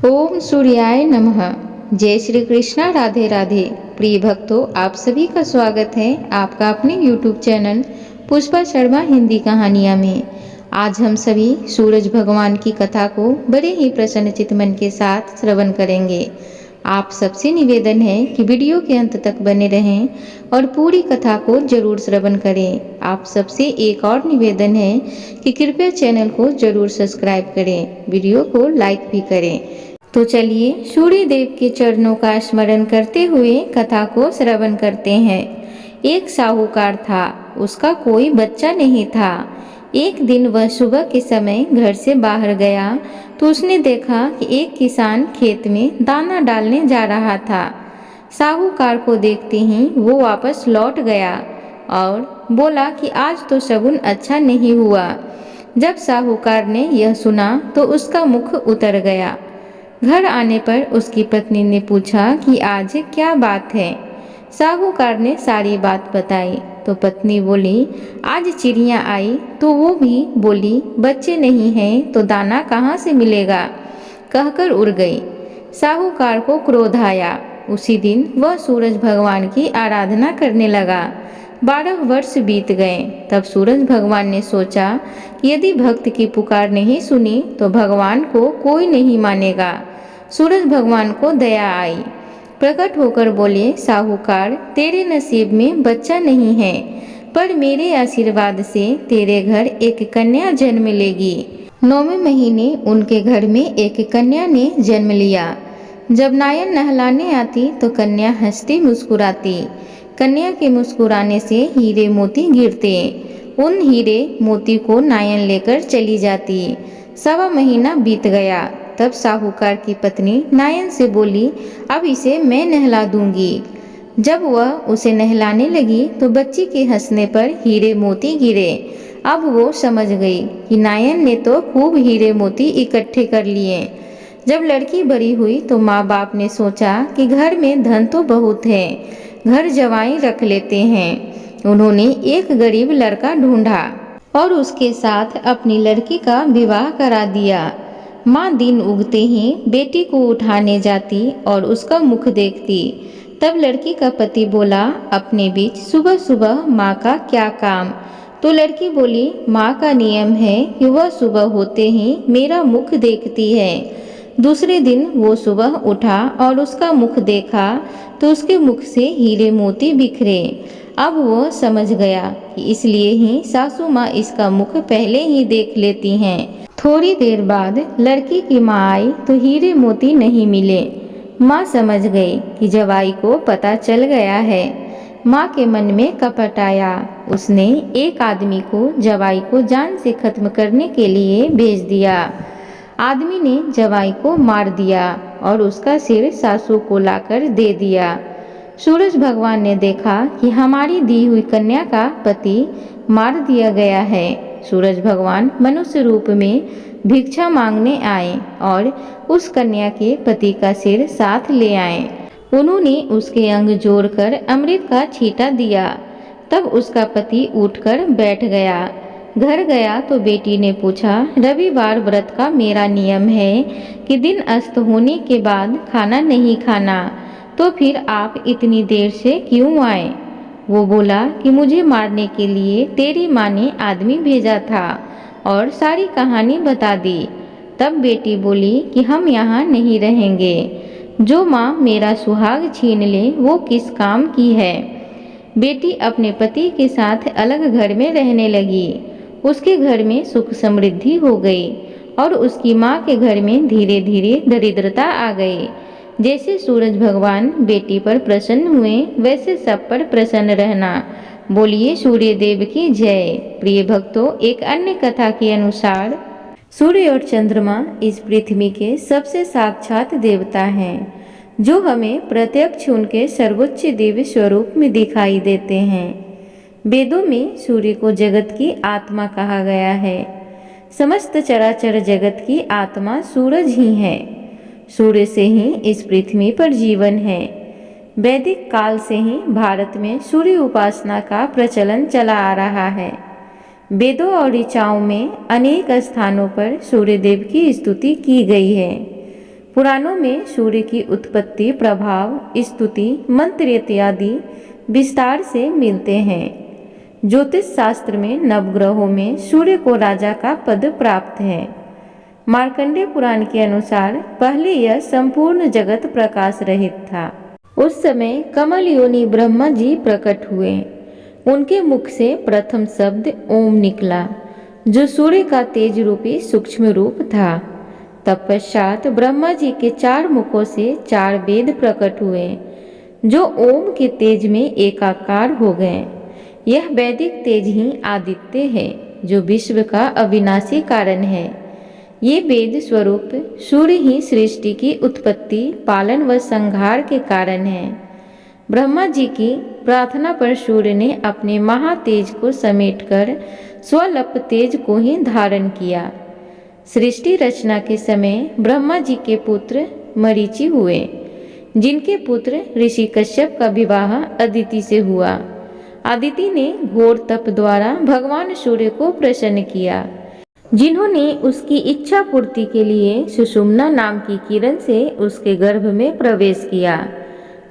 ओम सूर्याय नमः। जय श्री कृष्णा, राधे राधे। प्रिय भक्तों, आप सभी का स्वागत है आपका अपने YouTube चैनल पुष्पा शर्मा हिंदी कहानियाँ में। आज हम सभी सूरज भगवान की कथा को बड़े ही प्रसन्नचित्त मन के साथ श्रवण करेंगे। आप सबसे निवेदन है कि वीडियो के अंत तक बने रहें और पूरी कथा को जरूर श्रवण करें। आप सबसे एक और निवेदन है कि कृपया चैनल को जरूर सब्सक्राइब करें, वीडियो को लाइक भी करें। तो चलिए सूर्य देव के चरणों का स्मरण करते हुए कथा को श्रवण करते हैं। एक साहूकार था, उसका कोई बच्चा नहीं था। एक दिन वह सुबह के समय घर से बाहर गया तो उसने देखा कि एक किसान खेत में दाना डालने जा रहा था। साहूकार को देखते ही वो वापस लौट गया और बोला कि आज तो शगुन अच्छा नहीं हुआ। जब साहूकार ने यह सुना तो उसका मुख उतर गया। घर आने पर उसकी पत्नी ने पूछा कि आज क्या बात है। साहूकार ने सारी बात बताई तो पत्नी बोली, आज चिड़िया आई तो वो भी बोली बच्चे नहीं हैं तो दाना कहाँ से मिलेगा, कहकर उड़ गई। साहूकार को क्रोध आया। उसी दिन वह सूरज भगवान की आराधना करने लगा। 12 वर्ष बीत गए। तब सूरज भगवान ने सोचा कि यदि भक्त की पुकार नहीं सुनी तो भगवान को कोई नहीं मानेगा। सूरज भगवान को दया आई। प्रकट होकर बोले, साहूकार, तेरे नसीब में बच्चा नहीं है, पर मेरे आशीर्वाद से तेरे घर एक कन्या जन्म लेगी। 9वें महीने उनके घर में एक कन्या ने जन्म लिया। जब नायन नहलाने आती तो कन्या हंसती मुस्कुराती। कन्या के मुस्कुराने से हीरे मोती गिरते। उन हीरे मोती को नायन लेकर चली जाती। 1.25 महीना बीत गया। तब साहूकार की पत्नी नायन से बोली, अब इसे मैं नहला दूंगी। जब वह उसे नहलाने लगी तो बच्ची के हंसने पर हीरे मोती गिरे। अब वो समझ गई कि नायन ने तो खूब हीरे मोती इकट्ठे कर लिए। जब लड़की बड़ी हुई तो माँ बाप ने सोचा कि घर में धन तो बहुत है, घर जवाई रख लेते हैं। उन्होंने एक गरीब लड़का ढूंढा और उसके साथ अपनी लड़की का विवाह करा दिया। माँ दिन उगते ही बेटी को उठाने जाती और उसका मुख देखती। तब लड़की का पति बोला, अपने बीच सुबह सुबह माँ का क्या काम। तो लड़की बोली, माँ का नियम है कि वह सुबह होते ही मेरा मुख देखती है। दूसरे दिन वो सुबह उठा और उसका मुख देखा तो उसके मुख से हीरे मोती बिखरे। अब वो समझ गया कि इसलिए ही सासू माँ इसका मुख पहले ही देख लेती हैं। थोड़ी देर बाद लड़की की माँ आई तो हीरे मोती नहीं मिले। माँ समझ गई कि जवाई को पता चल गया है। माँ के मन में कपट आया। उसने एक आदमी को जवाई को जान से खत्म करने के लिए भेज दिया। आदमी ने जवाई को मार दिया और उसका सिर सासू को लाकर दे दिया। सूरज भगवान ने देखा कि हमारी दी हुई कन्या का पति मार दिया गया है। सूरज भगवान मनुष्य रूप में भिक्षा मांगने आए और उस कन्या के पति का सिर साथ ले आए। उन्होंने उसके अंग जोड़कर अमृत का छींटा दिया। तब उसका पति उठकर बैठ गया। घर गया तो बेटी ने पूछा, रविवार व्रत का मेरा नियम है कि दिन अस्त होने के बाद खाना नहीं खाना, तो फिर आप इतनी देर से क्यों आए। वो बोला कि मुझे मारने के लिए तेरी माँ ने आदमी भेजा था और सारी कहानी बता दी। तब बेटी बोली कि हम यहाँ नहीं रहेंगे। जो माँ मेरा सुहाग छीन ले वो किस काम की है। बेटी अपने पति के साथ अलग घर में रहने लगी। उसके घर में सुख समृद्धि हो गई और उसकी माँ के घर में धीरे धीरे दरिद्रता आ गई। जैसे सूरज भगवान बेटी पर प्रसन्न हुए वैसे सब पर प्रसन्न रहना। बोलिए सूर्य देव की जय। प्रिय भक्तों, एक अन्य कथा के अनुसार सूर्य और चंद्रमा इस पृथ्वी के सबसे साक्षात देवता हैं, जो हमें प्रत्यक्ष उनके सर्वोच्च दिव्य स्वरूप में दिखाई देते हैं। वेदों में सूर्य को जगत की आत्मा कहा गया है। समस्त चराचर जगत की आत्मा सूरज ही है। सूर्य से ही इस पृथ्वी पर जीवन है। वैदिक काल से ही भारत में सूर्य उपासना का प्रचलन चला आ रहा है। वेदों और ऋचाओं में अनेक स्थानों पर सूर्य देव की स्तुति की गई है। पुराणों में सूर्य की उत्पत्ति, प्रभाव, स्तुति, मंत्र इत्यादि विस्तार से मिलते हैं। ज्योतिष शास्त्र में नवग्रहों में सूर्य को राजा का पद प्राप्त है। मार्कंडेय पुराण के अनुसार पहले यह संपूर्ण जगत प्रकाश रहित था। उस समय कमल योनि ब्रह्मा जी प्रकट हुए। उनके मुख से प्रथम शब्द ओम निकला, जो सूर्य का तेज रूपी सूक्ष्म रूप था। तत्पश्चात ब्रह्मा जी के 4 मुखों से 4 वेद प्रकट हुए, जो ओम के तेज में एकाकार हो गए। यह वैदिक तेज ही आदित्य है, जो विश्व का अविनाशी कारण है। ये वेद स्वरूप सूर्य ही सृष्टि की उत्पत्ति, पालन व संहार के कारण है। ब्रह्मा जी की प्रार्थना पर सूर्य ने अपने महातेज को समेटकर स्वल्प तेज को ही धारण किया। सृष्टि रचना के समय ब्रह्मा जी के पुत्र मरीचि हुए, जिनके पुत्र ऋषि कश्यप का विवाह अदिति से हुआ। अदिति ने घोर तप द्वारा भगवान सूर्य को प्रसन्न किया, जिन्होंने उसकी इच्छा पूर्ति के लिए सुषुम्ना नाम की किरण से उसके गर्भ में प्रवेश किया।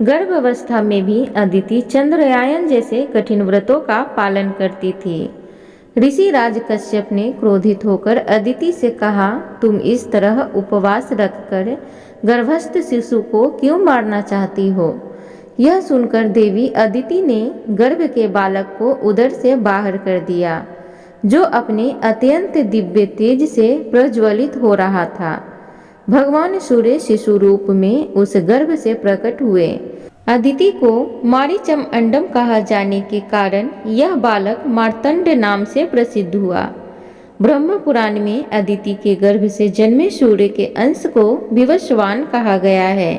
गर्भ अवस्था में भी अदिति चंद्रयान जैसे कठिन व्रतों का पालन करती थी। ऋषि राज कश्यप ने क्रोधित होकर अदिति से कहा, तुम इस तरह उपवास रखकर गर्भस्थ शिशु को क्यों मारना चाहती हो? यह सुनकर देवी अदिति ने गर्भ के बालक को उदर से बाहर कर दिया, जो अपने अत्यंत दिव्य तेज से प्रज्वलित हो रहा था। भगवान सूर्य शिशु रूप में उस गर्भ से प्रकट हुए। अदिति को मारीचम अंडम कहा जाने के कारण यह बालक मार्तंड नाम से प्रसिद्ध हुआ। ब्रह्म पुराण में अदिति के गर्भ से जन्मे सूर्य के अंश को विवस्वान कहा गया है।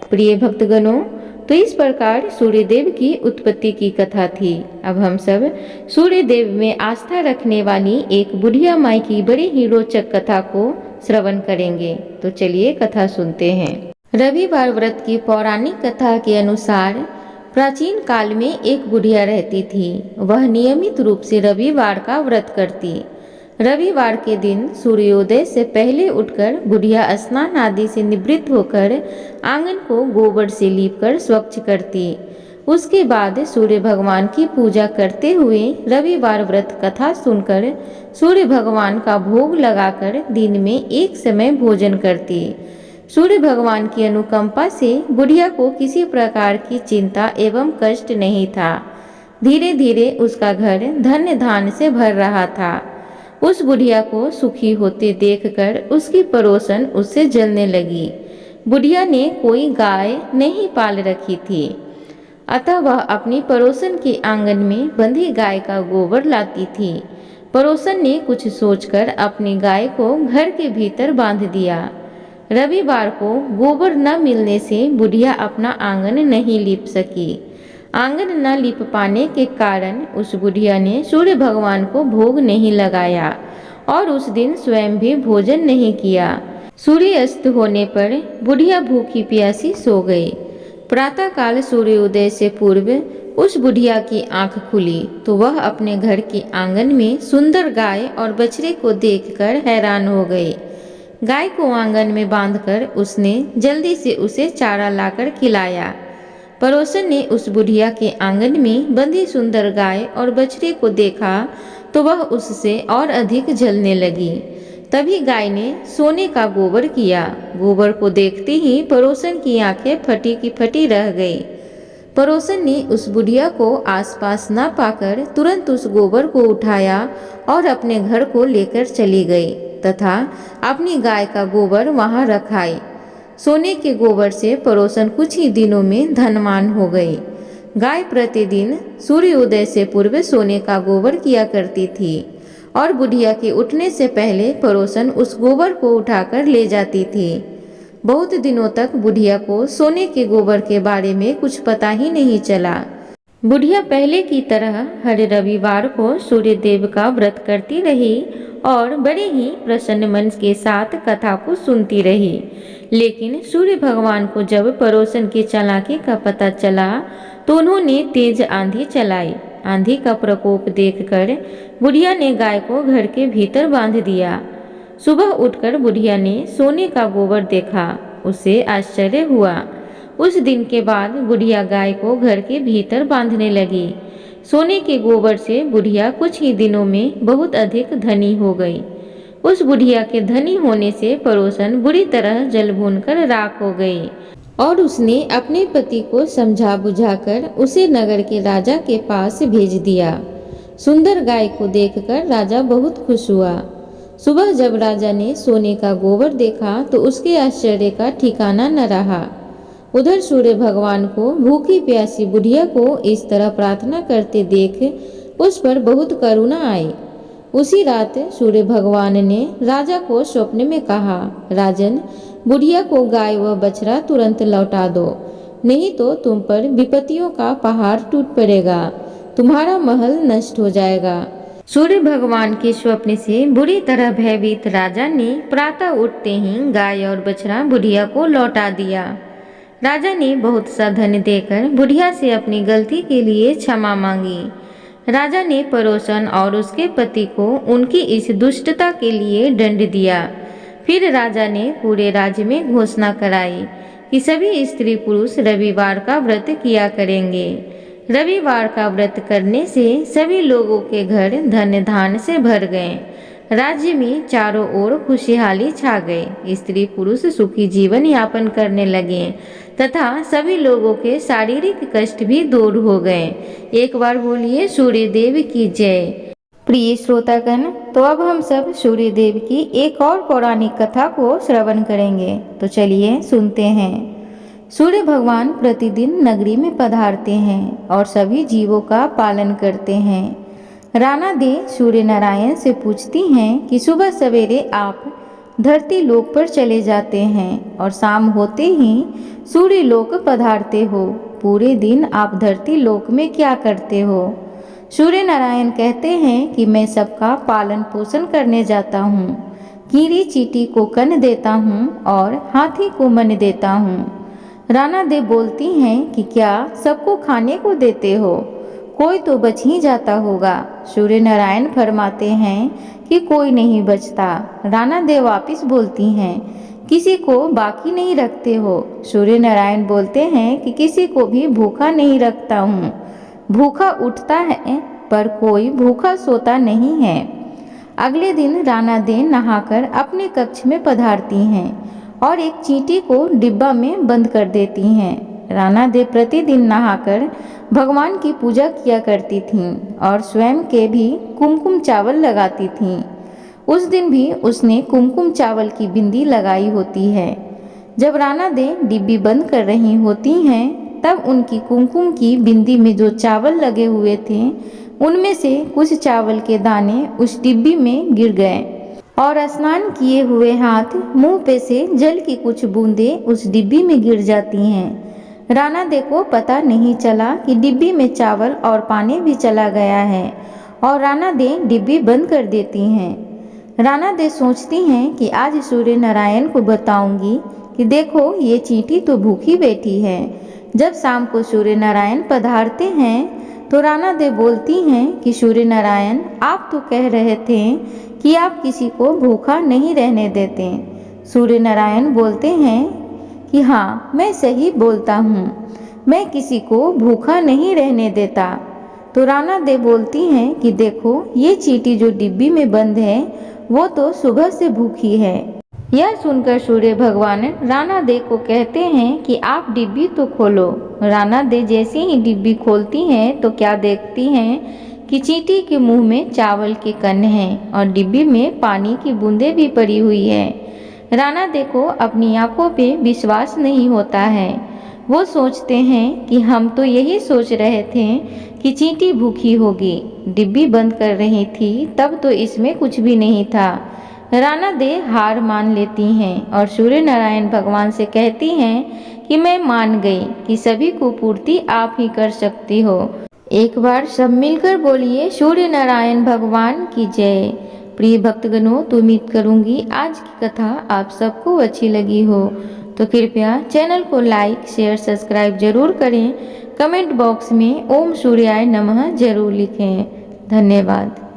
प्रिय भक्तगणों, तो इस प्रकार सूर्यदेव की उत्पत्ति की कथा थी। अब हम सब सूर्यदेव में आस्था रखने वाली एक बुढ़िया माई की बड़ी ही रोचक कथा को श्रवण करेंगे। तो चलिए कथा सुनते हैं। रविवार व्रत की पौराणिक कथा के अनुसार प्राचीन काल में एक बुढ़िया रहती थी। वह नियमित रूप से रविवार का व्रत करती। रविवार के दिन सूर्योदय से पहले उठकर बुढ़िया स्नान आदि से निवृत्त होकर आंगन को गोबर से लीपकर स्वच्छ करती। उसके बाद सूर्य भगवान की पूजा करते हुए रविवार व्रत कथा सुनकर सूर्य भगवान का भोग लगाकर दिन में एक समय भोजन करती। सूर्य भगवान की अनुकंपा से बुढ़िया को किसी प्रकार की चिंता एवं कष्ट नहीं था। धीरे धीरे उसका घर धन्य धान्य से भर रहा था। उस बुढ़िया को सुखी होते देखकर उसकी पड़ोसन उससे जलने लगी। बुढ़िया ने कोई गाय नहीं पाल रखी थी, अतः वह अपनी पड़ोसन के आंगन में बंधी गाय का गोबर लाती थी। पड़ोसन ने कुछ सोचकर अपनी गाय को घर के भीतर बांध दिया। रविवार को गोबर न मिलने से बुढ़िया अपना आंगन नहीं लीप सकी। आंगन न लीप पाने के कारण उस बुढ़िया ने सूर्य भगवान को भोग नहीं लगाया और उस दिन स्वयं भी भोजन नहीं किया। सूर्य अस्त होने पर बुढ़िया भूखी प्यासी सो गई। प्रातःकाल सूर्योदय से पूर्व उस बुढ़िया की आंख खुली तो वह अपने घर के आंगन में सुंदर गाय और बछड़े को देखकर हैरान हो गई। गाय को आंगन में बांधकर उसने जल्दी से उसे चारा लाकर खिलाया। पड़ोसन ने उस बुढ़िया के आंगन में बंधी सुंदर गाय और बछड़े को देखा तो वह उससे और अधिक जलने लगी। तभी गाय ने सोने का गोबर किया। गोबर को देखते ही पड़ोसन की आंखें फटी की फटी रह गई। पड़ोसन ने उस बुढ़िया को आसपास न पाकर तुरंत उस गोबर को उठाया और अपने घर को लेकर चली गई तथा अपनी गाय का गोबर वहां रखाई। सोने के गोबर से पड़ोसन कुछ ही दिनों में धनवान हो गई। गाय प्रतिदिन सूर्योदय से पूर्व सोने का गोबर किया करती थी और बुढ़िया के उठने से पहले पड़ोसन उस गोबर को उठाकर ले जाती थी। बहुत दिनों तक बुढ़िया को सोने के गोबर के बारे में कुछ पता ही नहीं चला। बुढ़िया पहले की तरह हर रविवार को सूर्य देव का व्रत करती रही और बड़े ही प्रसन्न मन के साथ कथा को सुनती रही। लेकिन सूर्य भगवान को जब पड़ोसन की चालाकी का पता चला तो उन्होंने तेज आंधी चलाई। आंधी का प्रकोप देखकर बुढ़िया ने गाय को घर के भीतर बांध दिया। सुबह उठकर बुढ़िया ने सोने का गोबर देखा उसे आश्चर्य हुआ। उस दिन के बाद बुढ़िया गाय को घर के भीतर बांधने लगी। सोने के गोबर से बुढ़िया कुछ ही दिनों में बहुत अधिक धनी हो गई। उस बुढ़िया के धनी होने से पड़ोसन बुरी तरह जल भूनकर राख हो गई और उसने अपने पति को समझा बुझाकर उसे नगर के राजा के पास भेज दिया। सुंदर गाय को देखकर राजा बहुत खुश हुआ। सुबह जब राजा ने सोने का गोबर देखा तो उसके आश्चर्य का ठिकाना न रहा। उधर सूर्य भगवान को भूखी प्यासी बुढ़िया को इस तरह प्रार्थना करते देख उस पर बहुत करुणा आई। उसी रात सूर्य भगवान ने राजा को स्वप्न में कहा, राजन, बुढ़िया को गाय व बछड़ा तुरंत लौटा दो, नहीं तो तुम पर विपत्तियों का पहाड़ टूट पड़ेगा, तुम्हारा महल नष्ट हो जाएगा। सूर्य भगवान के स्वप्न से बुरी तरह भयभीत राजा ने प्रातः उठते ही गाय और बछड़ा बुढ़िया को लौटा दिया। राजा ने बहुत सा धन देकर बुढ़िया से अपनी गलती के लिए क्षमा मांगी। राजा ने पड़ोसन और उसके पति को उनकी इस दुष्टता के लिए दंड दिया। फिर राजा ने पूरे राज्य में घोषणा कराई कि सभी स्त्री पुरुष रविवार का व्रत किया करेंगे। रविवार का व्रत करने से सभी लोगों के घर धन धान से भर गए। राज्य में चारों ओर खुशहाली छा गई। स्त्री पुरुष सुखी जीवन यापन करने लगे तथा सभी लोगों के शारीरिक कष्ट भी दूर हो गए। एक बार बोलिए सूर्य देव की जय। प्रिय श्रोतागण, तो अब हम सब सूर्य देव की एक और पौराणिक कथा को श्रवण करेंगे। तो चलिए सुनते हैं। सूर्य भगवान प्रतिदिन नगरी में पधारते हैं और सभी जीवों का पालन करते हैं। राणा दे सूर्य नारायण से पूछती हैं कि सुबह सवेरे आप धरती लोक पर चले जाते हैं और शाम होते ही सूर्य लोक पधारते हो, पूरे दिन आप धरती लोक में क्या करते हो? सूर्य नारायण कहते हैं कि मैं सबका पालन पोषण करने जाता हूँ, कीड़ी चींटी को कन्न देता हूँ और हाथी को मन देता हूँ। राणा दे बोलती हैं कि क्या सबको खाने को देते हो? कोई तो बच ही जाता होगा। सूर्य नारायण फरमाते हैं कि कोई नहीं बचता। राणा दे वापिस बोलती हैं, किसी को बाकी नहीं रखते हो? सूर्य नारायण बोलते हैं कि किसी को भी भूखा नहीं रखता हूँ। भूखा उठता है पर कोई भूखा सोता नहीं है। अगले दिन राणा दे नहाकर अपने कक्ष में पधारती हैं और एक चींटी को डिब्बा में बंद कर देती हैं। राणा दे प्रतिदिन नहाकर भगवान की पूजा किया करती थीं और स्वयं के भी कुमकुम चावल लगाती थीं। उस दिन भी उसने कुमकुम चावल की बिंदी लगाई होती है। जब राणा दे डिब्बी बंद कर रही होती हैं तब उनकी कुमकुम की बिंदी में जो चावल लगे हुए थे उनमें से कुछ चावल के दाने उस डिब्बी में गिर गए और स्नान किए हुए हाथ मुंह पे से जल की कुछ बूंदें उस डिब्बी में गिर जाती हैं। राणा दे को पता नहीं चला कि डिब्बी में चावल और पानी भी चला गया है और राणा दे डिब्बी बंद कर देती हैं। राणा दे सोचती हैं कि आज सूर्य नारायण को बताऊंगी कि देखो ये चींटी तो भूखी बैठी है। जब शाम को सूर्य नारायण पधारते हैं तो राणा दे बोलती हैं कि सूर्य नारायण, आप तो कह रहे थे कि आप किसी को भूखा नहीं रहने देते। सूर्य नारायण बोलते हैं कि हाँ, मैं सही बोलता हूँ, मैं किसी को भूखा नहीं रहने देता। तो राणा दे बोलती हैं कि देखो ये चींटी जो डिब्बी में बंद है वो तो सुबह से भूखी है। यह सुनकर सूर्य भगवान राणा दे को कहते हैं कि आप डिब्बी तो खोलो। राणा दे जैसे ही डिब्बी खोलती हैं तो क्या देखती हैं कि चींटी के मुंह में चावल के कण हैं और डिब्बी में पानी की बूंदें भी पड़ी हुई है। राणा दे को अपनी आंखों पे विश्वास नहीं होता है। वो सोचते हैं कि हम तो यही सोच रहे थे कि चींटी भूखी होगी, डिब्बी बंद कर रही थी तब तो इसमें कुछ भी नहीं था। राणा दे हार मान लेती हैं और सूर्य नारायण भगवान से कहती हैं कि मैं मान गई कि सभी को पूर्ति आप ही कर सकती हो। एक बार सब मिलकर बोलिए सूर्य नारायण भगवान की जय। प्रिय भक्तगणों, तो उम्मीद करूंगी आज की कथा आप सबको अच्छी लगी हो। तो कृपया चैनल को लाइक, शेयर, सब्सक्राइब जरूर करें। कमेंट बॉक्स में ओम सूर्याय नमः जरूर लिखें। धन्यवाद।